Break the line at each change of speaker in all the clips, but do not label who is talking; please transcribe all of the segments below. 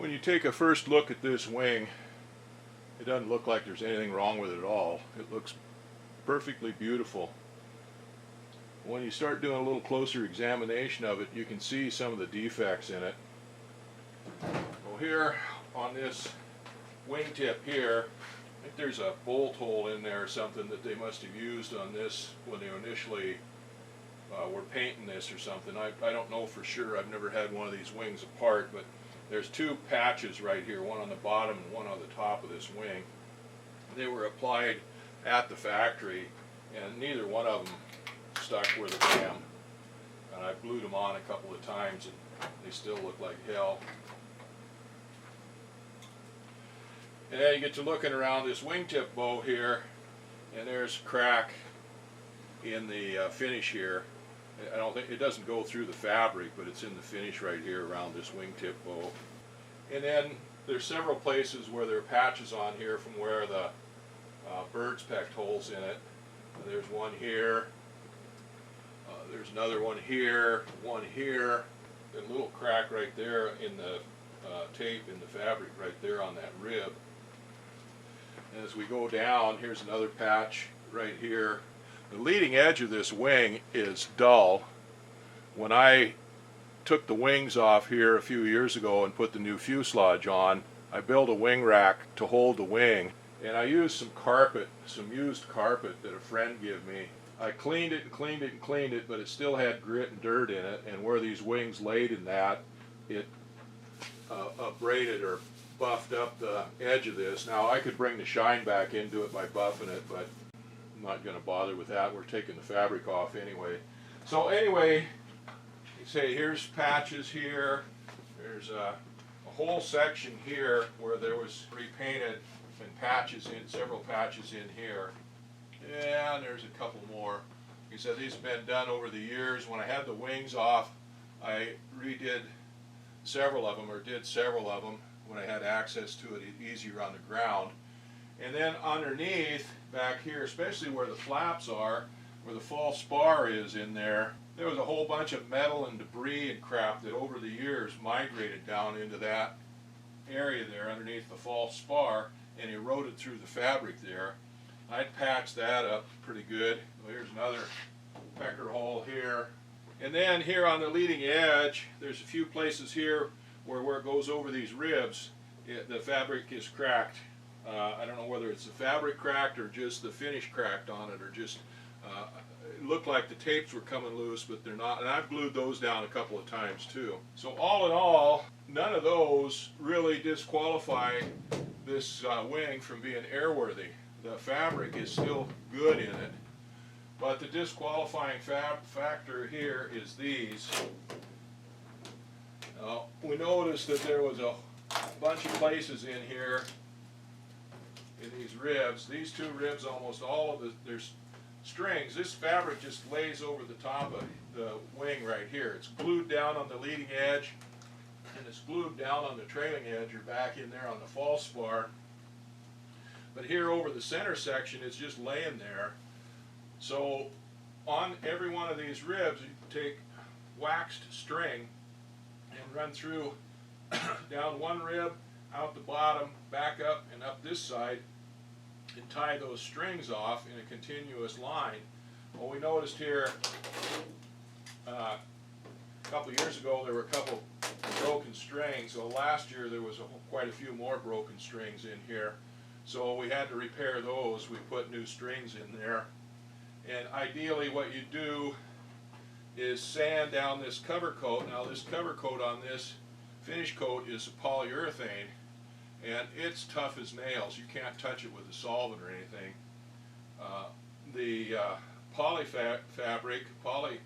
When you take a first look at this wing, it doesn't look like there's anything wrong with it at all. It looks perfectly beautiful. When you start doing a little closer examination of it, you can see some of the defects in it. Well, here on this wingtip here, I think there's a bolt hole in there or something that they must have used on this when they initially were painting this or something. I don't know for sure. I've never had one of these wings apart, but there's two patches right here, one on the bottom and one on the top of this wing. They were applied at the factory, and neither one of them stuck worth a damn. And I glued them on a couple of times, and they still look like hell. And then you get to looking around this wingtip bow here, and there's a crack in the finish here. I don't think it doesn't go through the fabric, but it's in the finish right here around this wingtip bow. And then there's several places where there are patches on here from where the birds pecked holes in it. There's one here. There's another one here, and a little crack right there in the tape in the fabric right there on that rib. And as we go down, here's another patch right here. The leading edge of this wing is dull. When I took the wings off here a few years ago and put the new fuselage on, I built a wing rack to hold the wing, and I used some carpet, some used carpet that a friend gave me. I cleaned it and cleaned it and cleaned it, but it still had grit and dirt in it, and where these wings laid in that, it abraded or buffed up the edge of this. Now I could bring the shine back into it by buffing it, but I'm not going to bother with that. We're taking the fabric off anyway. So anyway, you say here's patches here. There's a whole section here where there was repainted and patches in, several patches in here. And there's a couple more. He said these have been done over the years. When I had the wings off, I redid several of them, or did several of them when I had access to it easier on the ground. And then underneath, back here, especially where the flaps are, where the false spar is in there, there was a whole bunch of metal and debris and crap that over the years migrated down into that area there underneath the false spar and eroded through the fabric there. I'd patched that up pretty good. Here's another pecker hole here. And then here on the leading edge, there's a few places here where it goes over these ribs, the fabric is cracked. I don't know whether it's the fabric cracked or just the finish cracked on it, or just it looked like the tapes were coming loose, but they're not. And I've glued those down a couple of times too. So all in all, none of those really disqualify this wing from being airworthy. The fabric is still good in it, but the disqualifying factor here is these. We noticed that there was a bunch of places in here in these ribs. These two ribs, almost all of there's strings. This fabric just lays over the top of the wing right here. It's glued down on the leading edge, and it's glued down on the trailing edge or back in there on the false spar. But here over the center section, it's just laying there. So on every one of these ribs, you take waxed string and run through down one rib, out the bottom, back up and up this side, and tie those strings off in a continuous line. Well, we noticed here a couple years ago there were a couple broken strings. So last year there was quite a few more broken strings in here. So we had to repair those. We put new strings in there. And ideally what you do is sand down this cover coat. Now this cover coat on this finish coat is polyurethane, and it's tough as nails. You can't touch it with a solvent or anything. The poly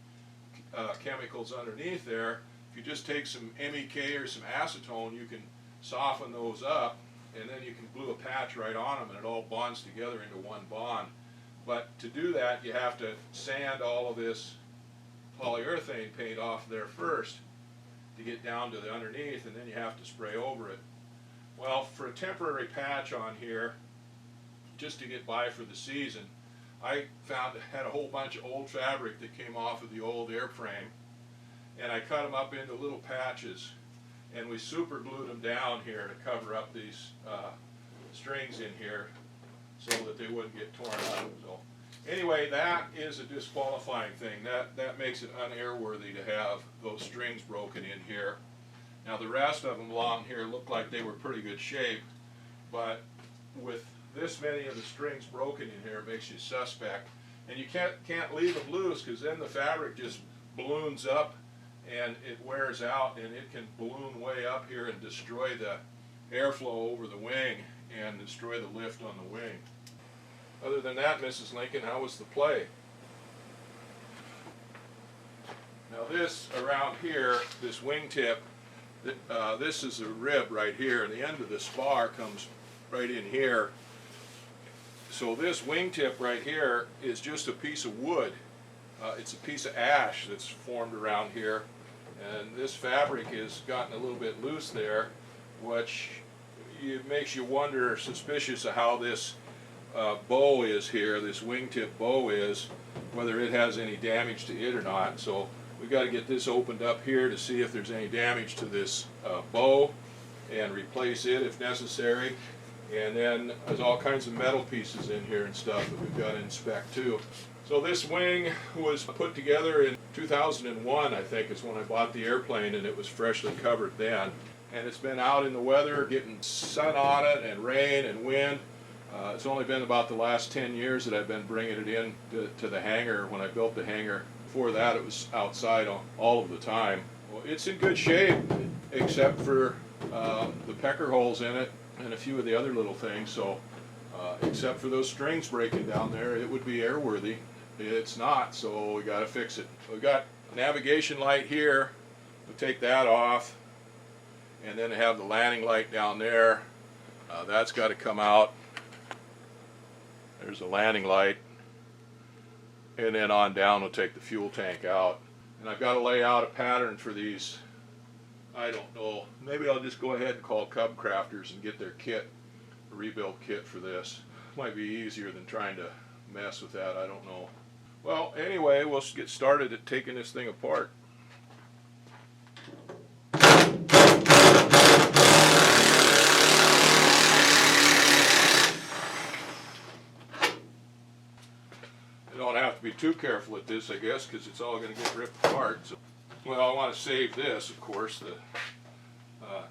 chemicals underneath there, if you just take some MEK or some acetone, you can soften those up, and then you can glue a patch right on them and it all bonds together into one bond. But to do that, you have to sand all of this polyurethane paint off there first to get down to the underneath, and then you have to spray over it. Well, for a temporary patch on here, just to get by for the season, I had a whole bunch of old fabric that came off of the old airframe, and I cut them up into little patches. and we super glued them down here to cover up these strings in here so that they wouldn't get torn up. So anyway, that is a disqualifying thing. That makes it unairworthy to have those strings broken in here. Now the rest of them along here look like they were pretty good shape, but with this many of the strings broken in here, it makes you suspect. And you can't leave them loose, because then the fabric just balloons up and it wears out, and it can balloon way up here and destroy the airflow over the wing and destroy the lift on the wing. Other than that, Mrs. Lincoln, how was the play? Now this around here, this wingtip, this is a rib right here, and the end of the spar comes right in here. So this wingtip right here is just a piece of wood. It's a piece of ash that's formed around here, and this fabric has gotten a little bit loose there, which makes you wonder, suspicious of how this bow is here, this wingtip bow is, whether it has any damage to it or not. So we've got to get this opened up here to see if there's any damage to this bow and replace it if necessary. And then there's all kinds of metal pieces in here and stuff that we've got to inspect too. So this wing was put together in 2001, I think, is when I bought the airplane, and it was freshly covered then. And it's been out in the weather, getting sun on it and rain and wind. It's only been about the last 10 years that I've been bringing it in to the hangar when I built the hangar. Before that, it was outside all of the time. Well, it's in good shape, except for the pecker holes in it and a few of the other little things. So except for those strings breaking down there, it would be airworthy. It's not, so we got to fix it. We've got a navigation light here. We'll take that off, and then have the landing light down there. That's got to come out. There's the landing light, and then on down we'll take the fuel tank out. And I've got to lay out a pattern for these. I don't know, maybe I'll just go ahead and call Cub Crafters and get their kit, a rebuild kit for this. Might be easier than trying to mess with that, I don't know. Well, anyway, we'll get started at taking this thing apart. You don't have to be too careful at this, I guess, because it's all going to get ripped apart. So, well, I want to save this, of course, the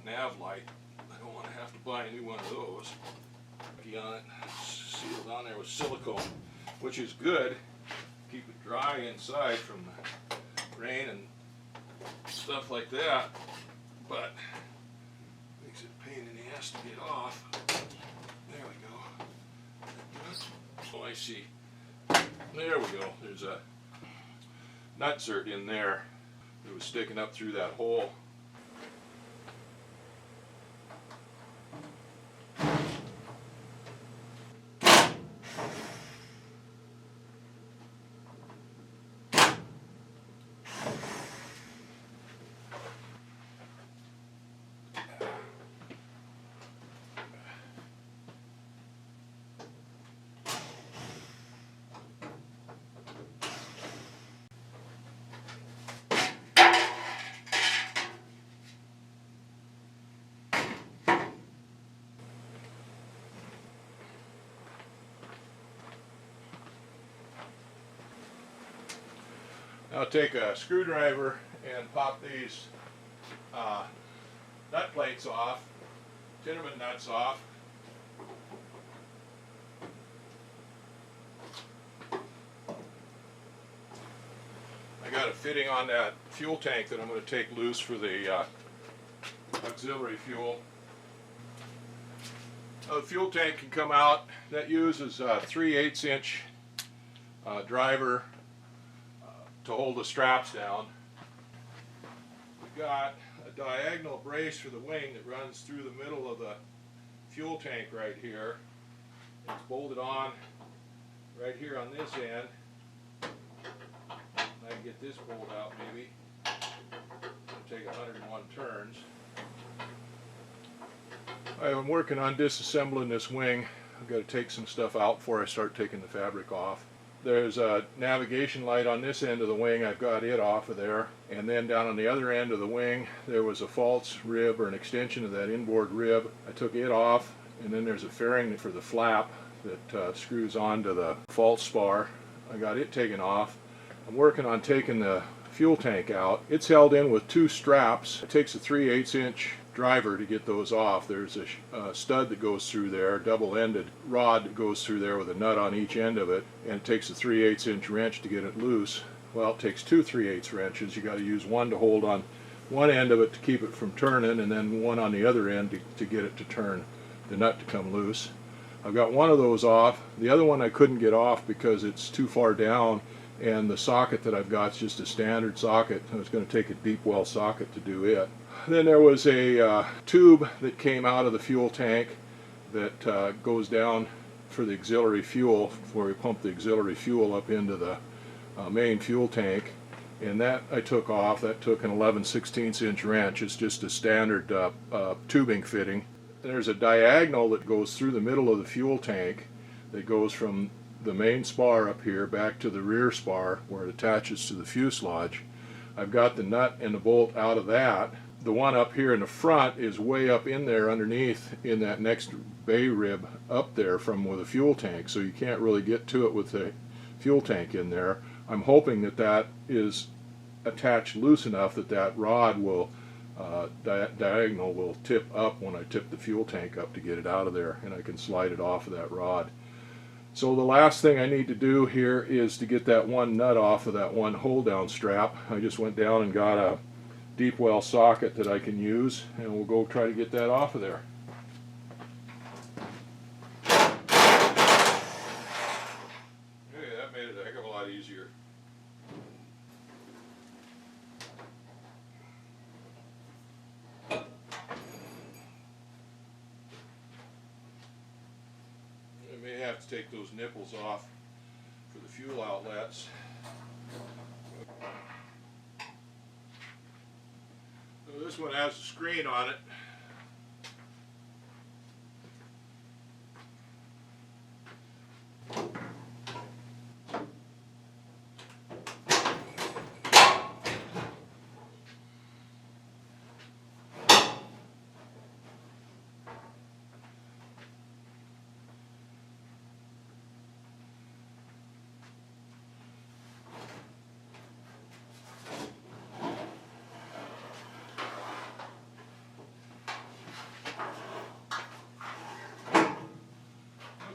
nav light. I don't want to have to buy a new one of those. On it, sealed on there with silicone, which is good. Keep it dry inside from the rain and stuff like that, but makes it a pain in the ass to get off. There we go. Oh, I see. There we go. There's a nutsert in there that was sticking up through that hole. Now take a screwdriver and pop these nut plates off, Tinnerman nuts off. I got a fitting on that fuel tank that I'm going to take loose for the auxiliary fuel. The fuel tank can come out. That uses a 3/8 inch driver to hold the straps down. We've got a diagonal brace for the wing that runs through the middle of the fuel tank right here. It's bolted on right here on this end. I can get this bolt out maybe. It'll take 101 turns. I'm working on disassembling this wing. I've got to take some stuff out before I start taking the fabric off. There's a navigation light on this end of the wing. I've got it off of there. And then down on the other end of the wing, there was a false rib or an extension of that inboard rib. I took it off, and then there's a fairing for the flap that screws onto the false spar. I got it taken off. I'm working on taking the fuel tank out. It's held in with two straps. It takes a 3/8 inch driver to get those off. There's a stud that goes through there, double-ended rod that goes through there with a nut on each end of it, and it takes a 3/8 inch wrench to get it loose. Well, it takes two 3/8 wrenches. You got to use one to hold on one end of it to keep it from turning, and then one on the other end to get it to turn, the nut to come loose. I've got one of those off. The other one I couldn't get off because it's too far down, and the socket that I've got is just a standard socket. I was going to take a deep well socket to do it. Then there was a tube that came out of the fuel tank that goes down for the auxiliary fuel, where we pump the auxiliary fuel up into the main fuel tank, and that I took off. That took an 11/16 inch wrench. It's just a standard tubing fitting. There's a diagonal that goes through the middle of the fuel tank that goes from the main spar up here back to the rear spar where it attaches to the fuselage. I've got the nut and the bolt out of that. The one up here in the front is way up in there underneath in that next bay rib up there from with a fuel tank, so you can't really get to it with the fuel tank in there. I'm hoping that that is attached loose enough that that rod will diagonal will tip up when I tip the fuel tank up to get it out of there, and I can slide it off of that rod. So the last thing I need to do here is to get that one nut off of that one hold down strap. I just went down and got a deep well socket that I can use, and we'll go try to get that off of there. Hey, that made it a heck of a lot easier. I may have to take those nipples off for the fuel outlets. So this one has a screen on it.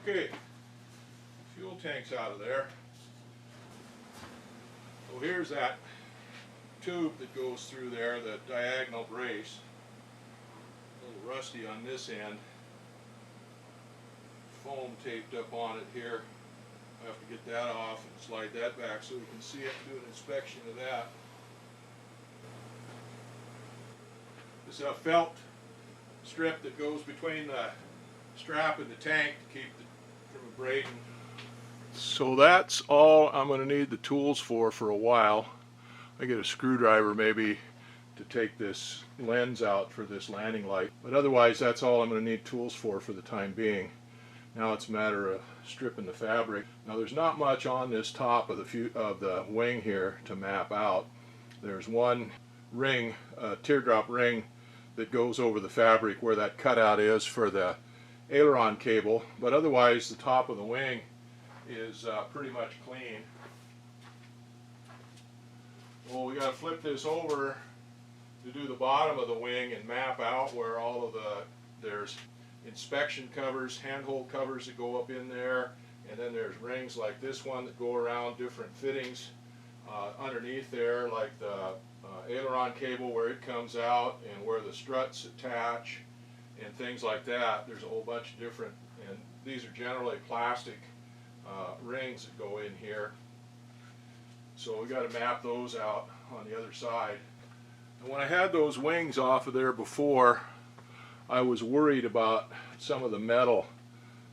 Okay, fuel tank's out of there. So here's that tube that goes through there, the diagonal brace. A little rusty on this end. Foam taped up on it here. I have to get that off and slide that back so we can see it and do an inspection of that. This is a felt strip that goes between the strap and the tank to keep it from abrading. So that's all I'm going to need the tools for a while. I get a screwdriver maybe to take this lens out for this landing light, but otherwise that's all I'm going to need tools for the time being. Now it's a matter of stripping the fabric. Now there's not much on this top of the wing here to map out. There's one ring, a teardrop ring, that goes over the fabric where that cutout is for the aileron cable, but otherwise the top of the wing is pretty much clean. Well, we got to flip this over to do the bottom of the wing and map out where all of there's inspection covers, handhold covers that go up in there, and then there's rings like this one that go around different fittings underneath there, like the aileron cable where it comes out and where the struts attach and things like that. There's a whole bunch of different, and these are generally plastic rings that go in here. So we got to map those out on the other side. And when I had those wings off of there before, I was worried about some of the metal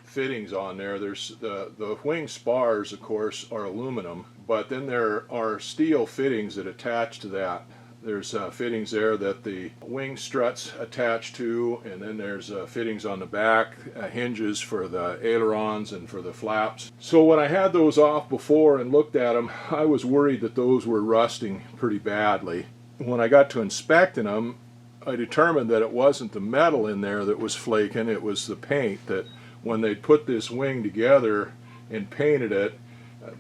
fittings on there. There's the wing spars, of course, are aluminum, but then there are steel fittings that attach to that There's fittings there that the wing struts attach to, and then there's fittings on the back, hinges for the ailerons and for the flaps. So when I had those off before and looked at them, I was worried that those were rusting pretty badly. When I got to inspecting them, I determined that it wasn't the metal in there that was flaking, it was the paint. That when they put this wing together and painted it,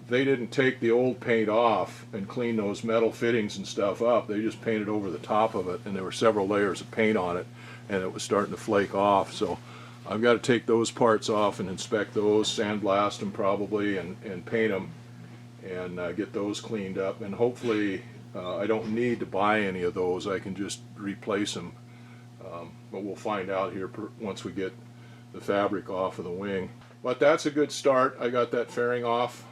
they didn't take the old paint off and clean those metal fittings and stuff up. They just painted over the top of it, and there were several layers of paint on it, and it was starting to flake off. So I've got to take those parts off and inspect those, sandblast them probably, and paint them, and get those cleaned up. And hopefully I don't need to buy any of those. I can just replace them. But we'll find out here once we get the fabric off of the wing. But that's a good start. I got that fairing off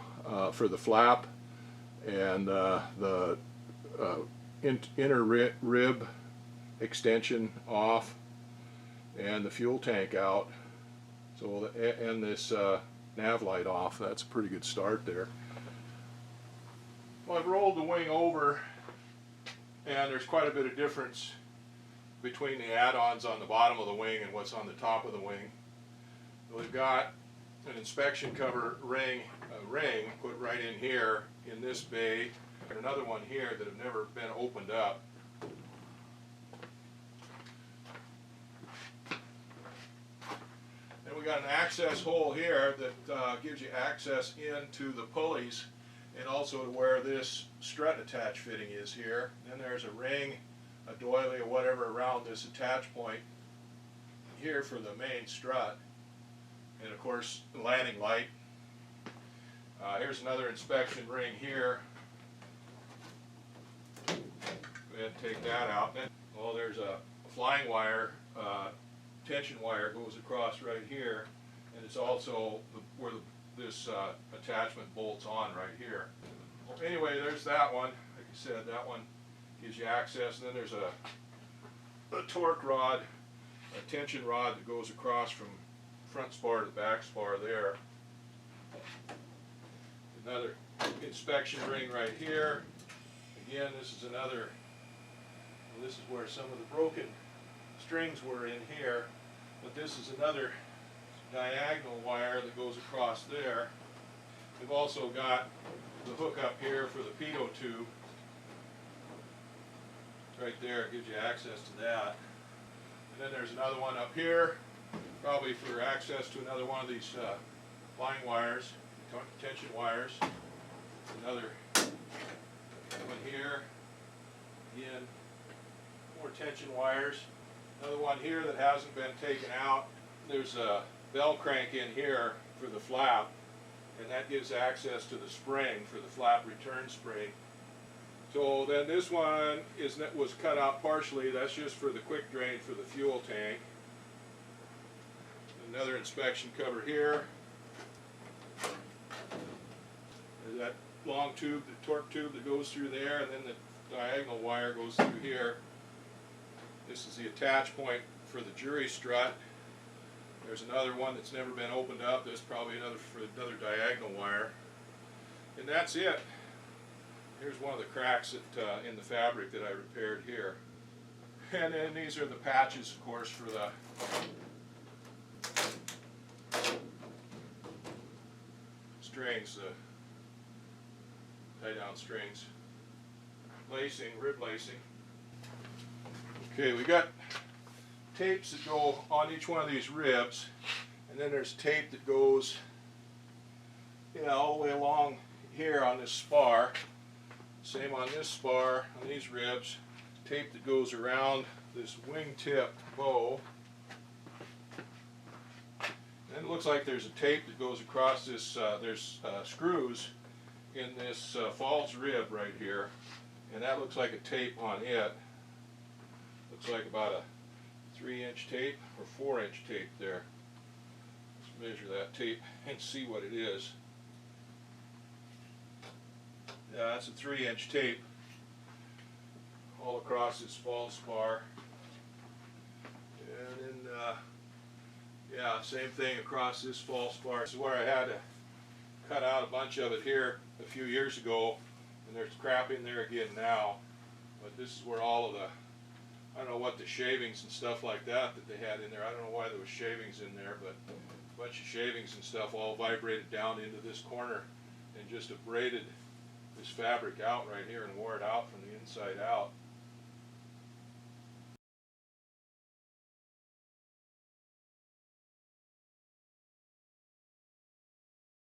for the flap, and the inner rib extension off, and the fuel tank out. So and this nav light off. That's a pretty good start there. Well, I've rolled the wing over, and there's quite a bit of difference between the add-ons on the bottom of the wing and what's on the top of the wing. We've got an inspection cover ring put right in here in this bay, and another one here that have never been opened up. And we got an access hole here that gives you access into the pulleys, and also to where this strut attach fitting is here. Then there's a ring, a doily, or whatever around this attach point here for the main strut. And of course, the landing light. Here's another inspection ring here. Go ahead and take that out. Then, well, there's a flying wire, tension wire goes across right here, and it's also where this attachment bolts on right here. Well, anyway, there's that one. Like I said, that one gives you access. And then there's a torque rod, a tension rod that goes across from front spar to the back spar there. Another inspection ring right here. Again, this is another, well, this is where some of the broken strings were in here, but this is another diagonal wire that goes across there. We've also got the hook up here for the pitot tube. Right there, it gives you access to that. And then there's another one up here, probably for access to another one of these line wires, tension wires. Another one here, again, more tension wires. Another one here that hasn't been taken out. There's a bell crank in here for the flap, and that gives access to the spring for the flap return spring. So then this one was cut out partially. That's just for the quick drain for the fuel tank. Another inspection cover here. There's that long tube, the torque tube that goes through there, and then the diagonal wire goes through here. This is the attach point for the jury strut. There's another one that's never been opened up. There's probably another diagonal wire. And that's it. Here's one of the cracks in the fabric that I repaired here. And then these are the patches, of course, for the strings, the tie-down strings. Lacing, rib lacing. Okay, we got tapes that go on each one of these ribs, and then there's tape that goes, all the way along here on this spar. Same on this spar, on these ribs. Tape that goes around this wingtip bow. And it looks like there's a tape that goes across this, there's screws in this false rib right here. And that looks like a tape on it. Looks like about a 3-inch tape or 4-inch tape there. Let's measure that tape and see what it is. Yeah, that's a 3-inch tape all across this false spar. And then, yeah, same thing across this false spar. This is where I had to cut out a bunch of it here a few years ago, and there's crap in there again now. But this is where all of the, I don't know what the shavings and stuff like that they had in there. I don't know why there was shavings in there, but a bunch of shavings and stuff all vibrated down into this corner and just abraded this fabric out right here and wore it out from the inside out.